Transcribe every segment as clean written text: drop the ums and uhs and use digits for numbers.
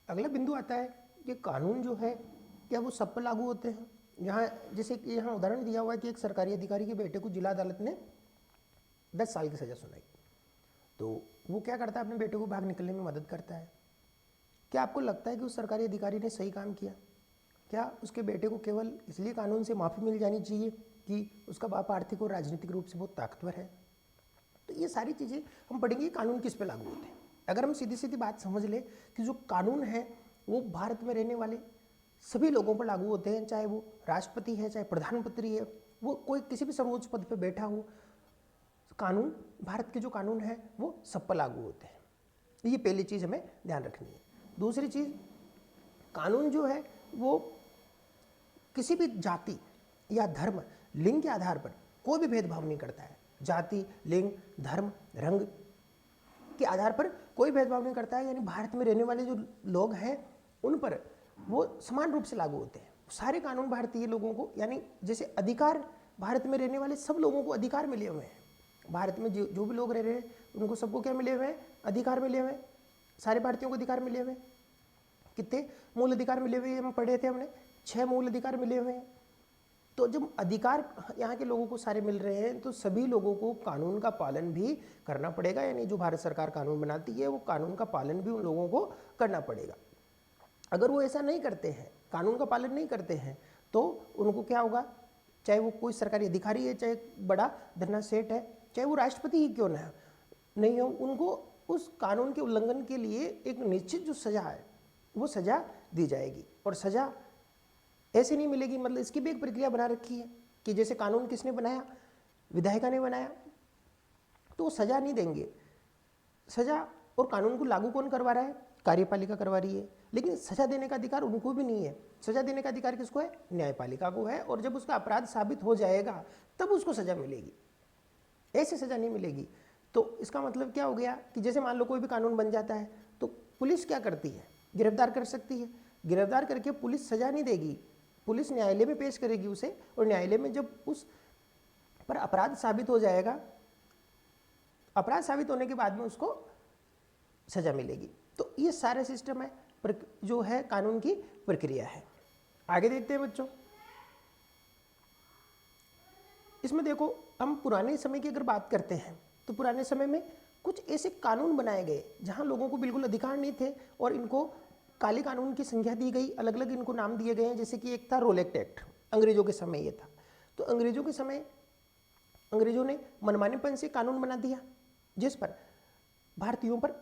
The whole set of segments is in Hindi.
अगला बिंदु आता है कि कानून जो है क्या वो सब पर लागू होते हैं। यहाँ जैसे कि यहाँ उदाहरण दिया हुआ है कि एक सरकारी अधिकारी के बेटे को जिला अदालत ने 10 साल की सज़ा सुनाई, तो वो क्या करता है, अपने बेटे को भाग निकलने में मदद करता है। क्या आपको लगता है कि उस सरकारी अधिकारी ने सही काम किया? क्या उसके बेटे को केवल इसलिए कानून से माफ़ी मिल जानी चाहिए कि उसका बाप आर्थिक और राजनीतिक रूप से बहुत ताकतवर है? तो ये सारी चीज़ें हम पढ़ेंगे कानून किस पे लागू होते हैं। अगर हम सीधी सीधी बात समझ ले कि जो कानून है वो भारत में रहने वाले सभी लोगों पर लागू होते हैं, चाहे वो राष्ट्रपति है, चाहे प्रधानमंत्री है, वो कोई किसी भी सर्वोच्च पद पर बैठा हो, कानून, भारत के जो कानून है वो सब पर लागू होते हैं। ये पहली चीज़ हमें ध्यान रखनी है। दूसरी चीज़, कानून जो है वो किसी भी जाति या धर्म, लिंग के आधार पर कोई भी भेदभाव नहीं करता है। जाति, लिंग, धर्म, रंग के आधार पर कोई भेदभाव नहीं करता है। यानी भारत में रहने वाले जो लोग हैं उन पर वो समान रूप से लागू होते हैं। सारे कानून भारतीय लोगों को, यानी जैसे अधिकार, भारत में रहने वाले सब लोगों को अधिकार मिले हुए हैं। भारत में जो भी लोग रह रहे हैं उनको सबको क्या मिले हुए हैं? अधिकार मिले हुए हैं। सारे भारतीयों को अधिकार मिले हुए हैं। कितने मूल अधिकार मिले हुए हैं? हम पढ़े थे हमने, 6 मूल अधिकार मिले हुए हैं। तो जब अधिकार यहाँ के लोगों को सारे मिल रहे हैं तो सभी लोगों को कानून का पालन भी करना पड़ेगा। यानी जो भारत सरकार कानून बनाती है वो कानून का पालन भी उन लोगों को करना पड़ेगा। अगर वो ऐसा नहीं करते हैं, कानून का पालन नहीं करते हैं, तो उनको क्या होगा? चाहे वो कोई सरकारी अधिकारी है, चाहे बड़ा धन्ना सेठ है, चाहे वो राष्ट्रपति ही क्यों ना नहीं हो, उनको उस कानून के उल्लंघन के लिए एक निश्चित जो सज़ा है वो सज़ा दी जाएगी। और सज़ा ऐसे नहीं मिलेगी, मतलब इसकी भी एक प्रक्रिया बना रखी है कि जैसे कानून किसने बनाया? विधायिका ने बनाया, तो वो सज़ा नहीं देंगे। सज़ा और कानून को लागू कौन करवा रहा है? कार्यपालिका करवा रही है। लेकिन सज़ा देने का अधिकार उनको भी नहीं है। सज़ा देने का अधिकार किसको है? न्यायपालिका को है। और जब उसका अपराध साबित हो जाएगा तब उसको सज़ा मिलेगी, ऐसे सज़ा नहीं मिलेगी। तो इसका मतलब क्या हो गया कि जैसे मान लो कोई भी कानून बन जाता है तो पुलिस क्या करती है? गिरफ्तार कर सकती है। गिरफ्तार करके पुलिस सज़ा नहीं देगी, पुलिस न्यायालय में पेश करेगी उसे, और न्यायालय में जब उस पर अपराध साबित हो जाएगा, अपराध साबित होने के बाद में उसको सज़ा मिलेगी। तो ये सारे सिस्टम है जो है कानून की प्रक्रिया है। आगे देखते हैं बच्चों। इसमें देखो, हम पुराने समय की अगर बात करते हैं तो पुराने समय में कुछ ऐसे कानून बनाए गए जहां लोगों को बिल्कुल अधिकार नहीं थे और इनको काले कानून की संज्ञा दी गई, अलग अलग इनको नाम दिए गए हैं। जैसे कि एक था रोलेक्ट एक्ट, अंग्रेजों के समय ये था। तो अंग्रेजों के समय अंग्रेजों ने मनमानेपन से कानून बना दिया जिस पर भारतीयों पर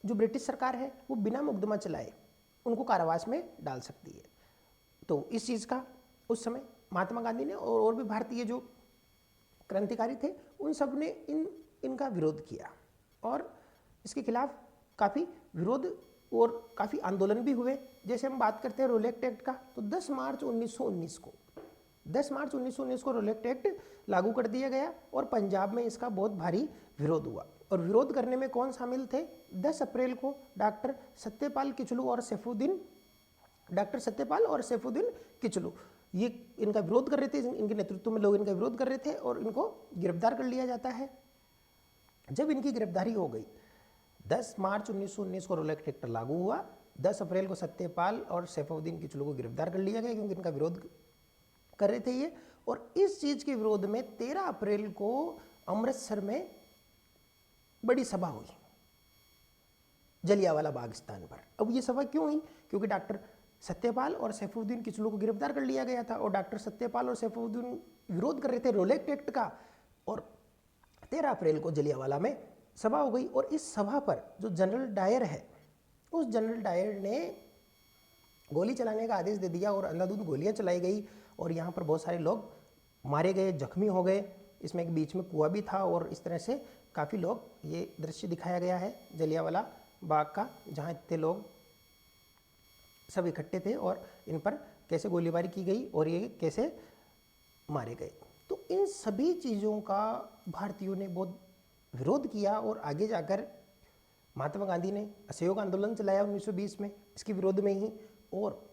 जो ब्रिटिश सरकार है वो बिना मुकदमा चलाए उनको कारावास में डाल सकती है। तो इस चीज़ का उस समय महात्मा गांधी ने और भी भारतीय जो क्रांतिकारी थे उन सब ने इनका विरोध किया और इसके खिलाफ काफ़ी विरोध और काफ़ी आंदोलन भी हुए। जैसे हम बात करते हैं रोलेक्ट एक्ट का, तो 10 मार्च 1919 को रोलेक्ट एक्ट लागू कर दिया गया और पंजाब में इसका बहुत भारी विरोध हुआ। और विरोध करने में कौन शामिल थे? 10 अप्रैल को डॉक्टर सत्यपाल और सैफुद्दीन किचलू ये इनका विरोध कर रहे थे, इनके नेतृत्व में लोग इनका विरोध कर रहे थे और इनको गिरफ्तार कर लिया जाता है। जब इनकी गिरफ्तारी हो गई, 10 मार्च 1919 को रोलेक्ट एक्ट लागू हुआ, 10 अप्रैल को सत्यपाल और सैफुद्दीन किचलू को गिरफ्तार कर लिया गया क्योंकि इनका विरोध कर रहे थे ये। और इस चीज़ के विरोध में 13 अप्रैल को अमृतसर में बड़ी सभा हुई, जलियांवाला बाग स्थान पर। अब ये सभा क्यों हुई? क्योंकि डॉक्टर सत्यपाल और सैफुद्दीन किचलू को गिरफ्तार कर लिया गया था और डॉक्टर सत्यपाल और सैफुद्दीन विरोध कर रहे थे रोलेक्ट एक्ट का। और 13 अप्रैल को जलियांवाला में सभा हो गई और इस सभा पर जो जनरल डायर है, उस जनरल डायर ने गोली चलाने का आदेश दे दिया और अंधाधुंध गोलियां चलाई गई और यहाँ पर बहुत सारे लोग मारे गए, जख्मी हो गए। इसमें एक बीच में कुआं भी था और इस तरह से काफ़ी लोग, ये दृश्य दिखाया गया है जलियांवाला बाग का, जहाँ इतने लोग सब इकट्ठे थे और इन पर कैसे गोलीबारी की गई और ये कैसे मारे गए। तो इन सभी चीज़ों का भारतीयों ने बहुत विरोध किया और आगे जाकर महात्मा गांधी ने असहयोग आंदोलन चलाया 1920 में इसके विरोध में ही। और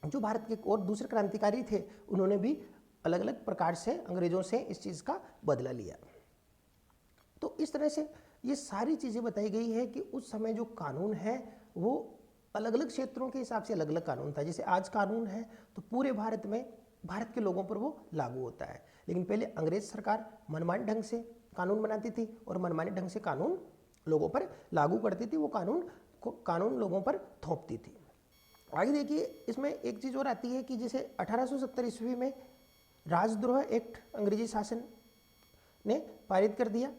जो भारत के और दूसरे क्रांतिकारी थे उन्होंने भी अलग अलग प्रकार से अंग्रेजों से इस चीज़ का बदला लिया। तो इस तरह से ये सारी चीज़ें बताई गई है कि उस समय जो कानून है वो अलग अलग क्षेत्रों के हिसाब से अलग अलग कानून था। जैसे आज कानून है तो पूरे भारत में भारत के लोगों पर वो लागू होता है, लेकिन पहले अंग्रेज सरकार मनमाने ढंग से कानून बनाती थी और मनमाने ढंग से कानून लोगों पर लागू करती थी, वो कानून लोगों पर थोपती थी। आगे देखिए, इसमें एक चीज़ और आती है कि जैसे 1870 ईस्वी में राजद्रोह एक्ट अंग्रेजी शासन ने पारित कर दिया,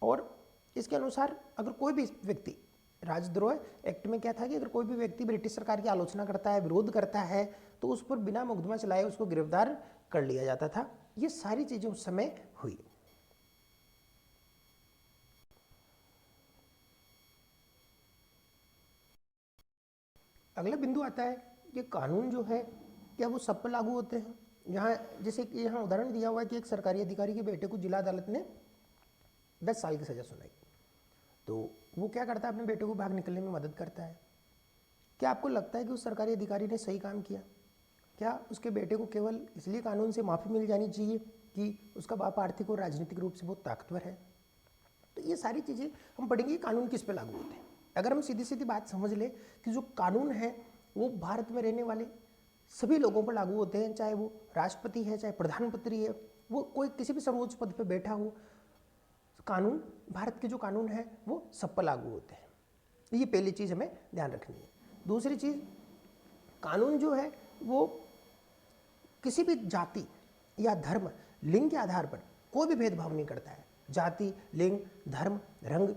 और इसके अनुसार अगर कोई भी व्यक्ति, राजद्रोह एक्ट में क्या था कि अगर कोई भी व्यक्ति ब्रिटिश सरकार की आलोचना करता है, विरोध करता है, तो उस पर बिना मुकदमा चलाए उसको गिरफ्तार कर लिया जाता था। ये सारी चीज़ें उस समय हुई। अगला बिंदु आता है कि कानून जो है क्या वो सब पर लागू होते हैं। यहाँ जैसे कि यहाँ उदाहरण दिया हुआ है कि एक सरकारी अधिकारी के बेटे को जिला अदालत ने 10 साल की सज़ा सुनाई, तो वो क्या करता है, अपने बेटे को भाग निकलने में मदद करता है। क्या आपको लगता है कि उस सरकारी अधिकारी ने सही काम किया? क्या उसके बेटे को केवल इसलिए कानून से माफ़ी मिल जानी चाहिए कि उसका बाप आर्थिक और राजनीतिक रूप से बहुत ताकतवर है? तो ये सारी चीज़ें हम पढ़ेंगे कानून किस पे लागू होते हैं। अगर हम सीधी सीधी बात समझ ले कि जो कानून है वो भारत में रहने वाले सभी लोगों पर लागू होते हैं, चाहे वो राष्ट्रपति है, चाहे प्रधानमंत्री है, वो कोई किसी भी सर्वोच्च पद पर बैठा हो, कानून, भारत के जो कानून है वो सब पर लागू होते हैं। ये पहली चीज़ हमें ध्यान रखनी है। दूसरी चीज़, कानून जो है वो किसी भी जाति या धर्म, लिंग के आधार पर कोई भी भेदभाव नहीं करता है। जाति, लिंग, धर्म, रंग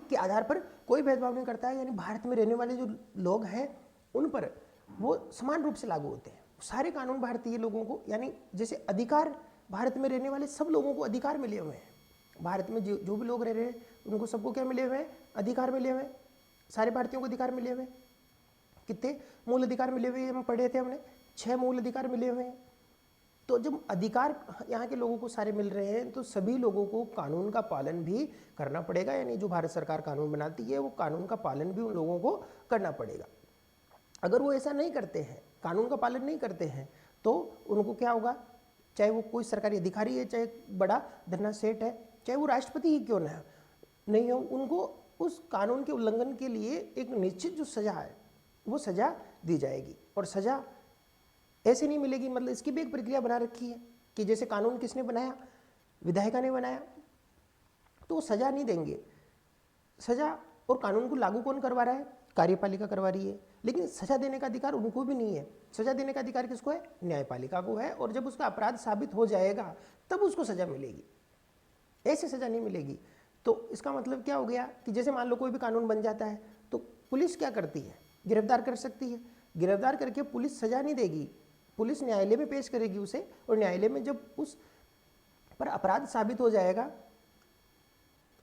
के आधार पर कोई भेदभाव नहीं करता है, यानी भारत में रहने वाले जो लोग हैं उन पर वो समान रूप से लागू होते हैं। सारे कानून भारतीय लोगों को, यानी जैसे अधिकार, भारत में रहने वाले सब लोगों को अधिकार मिले हुए हैं। भारत में जो भी लोग रह रहे हैं उनको सबको क्या मिले हुए हैं? अधिकार मिले हुए हैं। सारे भारतीयों को अधिकार मिले हुए हैं। कितने मूल अधिकार मिले हुए हैं? हम पढ़े थे हमने, 6 मूल अधिकार मिले हुए हैं। तो जब अधिकार यहाँ के लोगों को सारे मिल रहे हैं तो सभी लोगों को कानून का पालन भी करना पड़ेगा, यानी जो भारत सरकार कानून बनाती है वो कानून का पालन भी उन लोगों को करना पड़ेगा। अगर वो ऐसा नहीं करते हैं, कानून का पालन नहीं करते हैं, तो उनको क्या होगा, चाहे वो कोई सरकारी अधिकारी है, चाहे बड़ा धन्ना सेठ है, चाहे वो राष्ट्रपति ही क्यों ना नहीं हो, उनको उस कानून के उल्लंघन के लिए एक निश्चित जो सज़ा है वो सज़ा दी जाएगी। और सज़ा ऐसे नहीं मिलेगी, मतलब इसकी भी एक प्रक्रिया बना रखी है कि जैसे कानून किसने बनाया, विधायिका ने बनाया, तो वो सज़ा नहीं देंगे। सज़ा और कानून को लागू कौन करवा रहा है? कार्यपालिका करवा रही है, लेकिन सज़ा देने का अधिकार उनको भी नहीं है। सज़ा देने का अधिकार किसको है? न्यायपालिका को है, और जब उसका अपराध साबित हो जाएगा तब उसको सज़ा मिलेगी, ऐसे सज़ा नहीं मिलेगी। तो इसका मतलब क्या हो गया कि जैसे मान लो कोई भी कानून बन जाता है तो पुलिस क्या करती है? गिरफ्तार कर सकती है। गिरफ्तार करके पुलिस सज़ा नहीं देगी, पुलिस न्यायालय में पेश करेगी उसे, और न्यायालय में जब उस पर अपराध साबित हो जाएगा,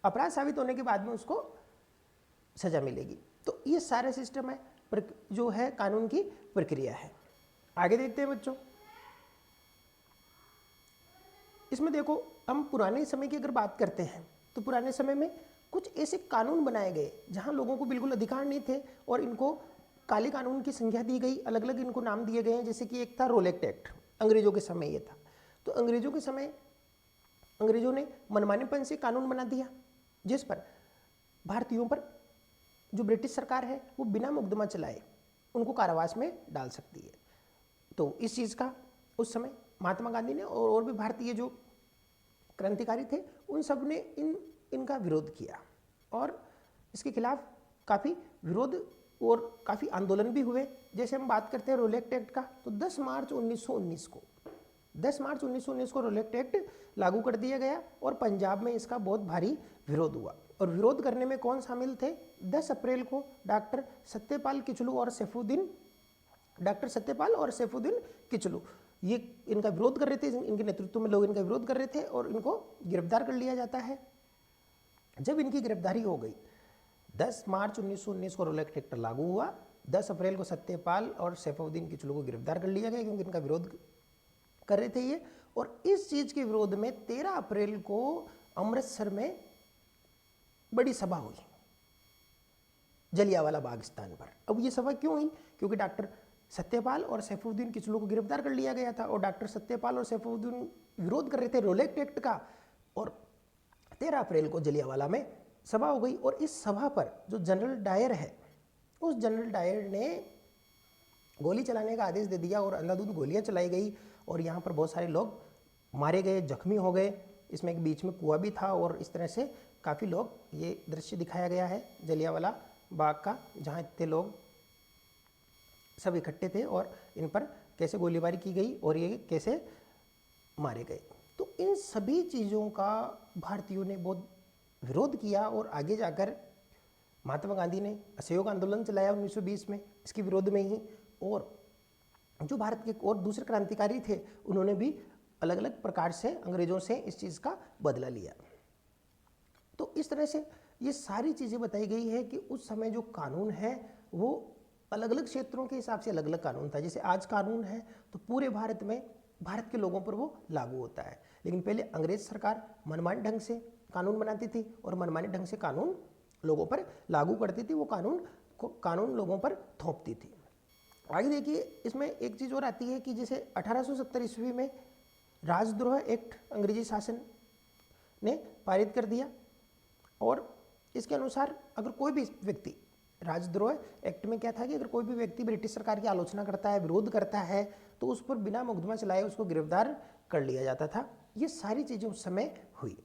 अपराध साबित होने के बाद में उसको सज़ा मिलेगी। तो ये सारे सिस्टम है जो है कानून की प्रक्रिया है। आगे देखते हैं बच्चों, इसमें देखो हम पुराने समय की अगर बात करते हैं तो पुराने समय में कुछ ऐसे कानून बनाए गए जहां लोगों को बिल्कुल अधिकार नहीं थे और इनको काले कानून की संज्ञा दी गई, अलग अलग इनको नाम दिए गए हैं। जैसे कि एक था रोलेक्ट एक्ट, अंग्रेजों के समय ये था। तो अंग्रेजों के समय अंग्रेजों ने मनमानेपन से कानून बना दिया जिस पर भारतीयों पर जो ब्रिटिश सरकार है वो बिना मुकदमा चलाए उनको कारावास में डाल सकती है। तो इस चीज़ का उस समय महात्मा गांधी ने और भी भारतीय जो क्रांतिकारी थे उन सब ने इनका विरोध किया, और इसके खिलाफ काफ़ी विरोध और काफ़ी आंदोलन भी हुए। जैसे हम बात करते हैं रोलेक्ट एक्ट का, तो 10 मार्च 1919 को रोलेक्ट एक्ट लागू कर दिया गया, और पंजाब में इसका बहुत भारी विरोध हुआ। और विरोध करने में कौन शामिल थे? 10 अप्रैल को डॉक्टर सत्यपाल और सैफुद्दीन किचलू ये इनका विरोध कर रहे थे, इनके नेतृत्व में लोग इनका विरोध कर रहे थे, और इनको गिरफ्तार कर लिया जाता है। जब इनकी गिरफ्तारी हो गई, 10 मार्च 1919 को रोलेक्ट एक्ट लागू हुआ, 10 अप्रैल को सत्यपाल और सैफुद्दीन किचलू को गिरफ्तार कर लिया गया क्योंकि इनका विरोध कर रहे थे ये। और इस चीज़ के विरोध में 13 अप्रैल को अमृतसर में बड़ी सभा हुई, जलियांवाला बाग स्थान पर। अब ये सभा क्यों हुई? क्योंकि डॉक्टर सत्यपाल और सैफुद्दीन किचलू को गिरफ्तार कर लिया गया था, और डॉक्टर सत्यपाल और सैफुद्दीन विरोध कर रहे थे रोलेक्ट एक्ट का। और 13 अप्रैल को जलियांवाला में सभा हो गई, और इस सभा पर जो जनरल डायर है उस जनरल डायर ने गोली चलाने का आदेश दे दिया और अंधाधुंध गोलियां चलाई गई और यहाँ पर बहुत सारे लोग मारे गए, जख्मी हो गए। इसमें एक बीच में कुआं भी था और इस तरह से काफ़ी लोग, ये दृश्य दिखाया गया है जलियांवाला बाग का, जहाँ इतने लोग सब इकट्ठे थे और इन पर कैसे गोलीबारी की गई और ये कैसे मारे गए। तो इन सभी चीज़ों का भारतीयों ने बहुत विरोध किया और आगे जाकर महात्मा गांधी ने असहयोग आंदोलन चलाया 1920 में इसके विरोध में ही। और जो भारत के और दूसरे क्रांतिकारी थे उन्होंने भी अलग अलग प्रकार से अंग्रेज़ों से इस चीज़ का बदला लिया। तो इस तरह से ये सारी चीज़ें बताई गई है कि उस समय जो कानून है वो अलग अलग क्षेत्रों के हिसाब से अलग अलग कानून था। जैसे आज कानून है तो पूरे भारत में भारत के लोगों पर वो लागू होता है, लेकिन पहले अंग्रेज सरकार मनमाने ढंग से कानून बनाती थी और मनमाने ढंग से कानून लोगों पर लागू करती थी, वो कानून लोगों पर थोपती थी। आगे देखिए, इसमें एक चीज़ और आती है कि जैसे 1870 ईस्वी में राजद्रोह एक्ट अंग्रेजी शासन ने पारित कर दिया और इसके अनुसार अगर कोई भी व्यक्ति, राजद्रोह एक्ट में क्या था कि अगर कोई भी व्यक्ति ब्रिटिश सरकार की आलोचना करता है, विरोध करता है, तो उस पर बिना मुकदमा चलाए उसको गिरफ्तार कर लिया जाता था। ये सारी चीज़ें उस समय हुई।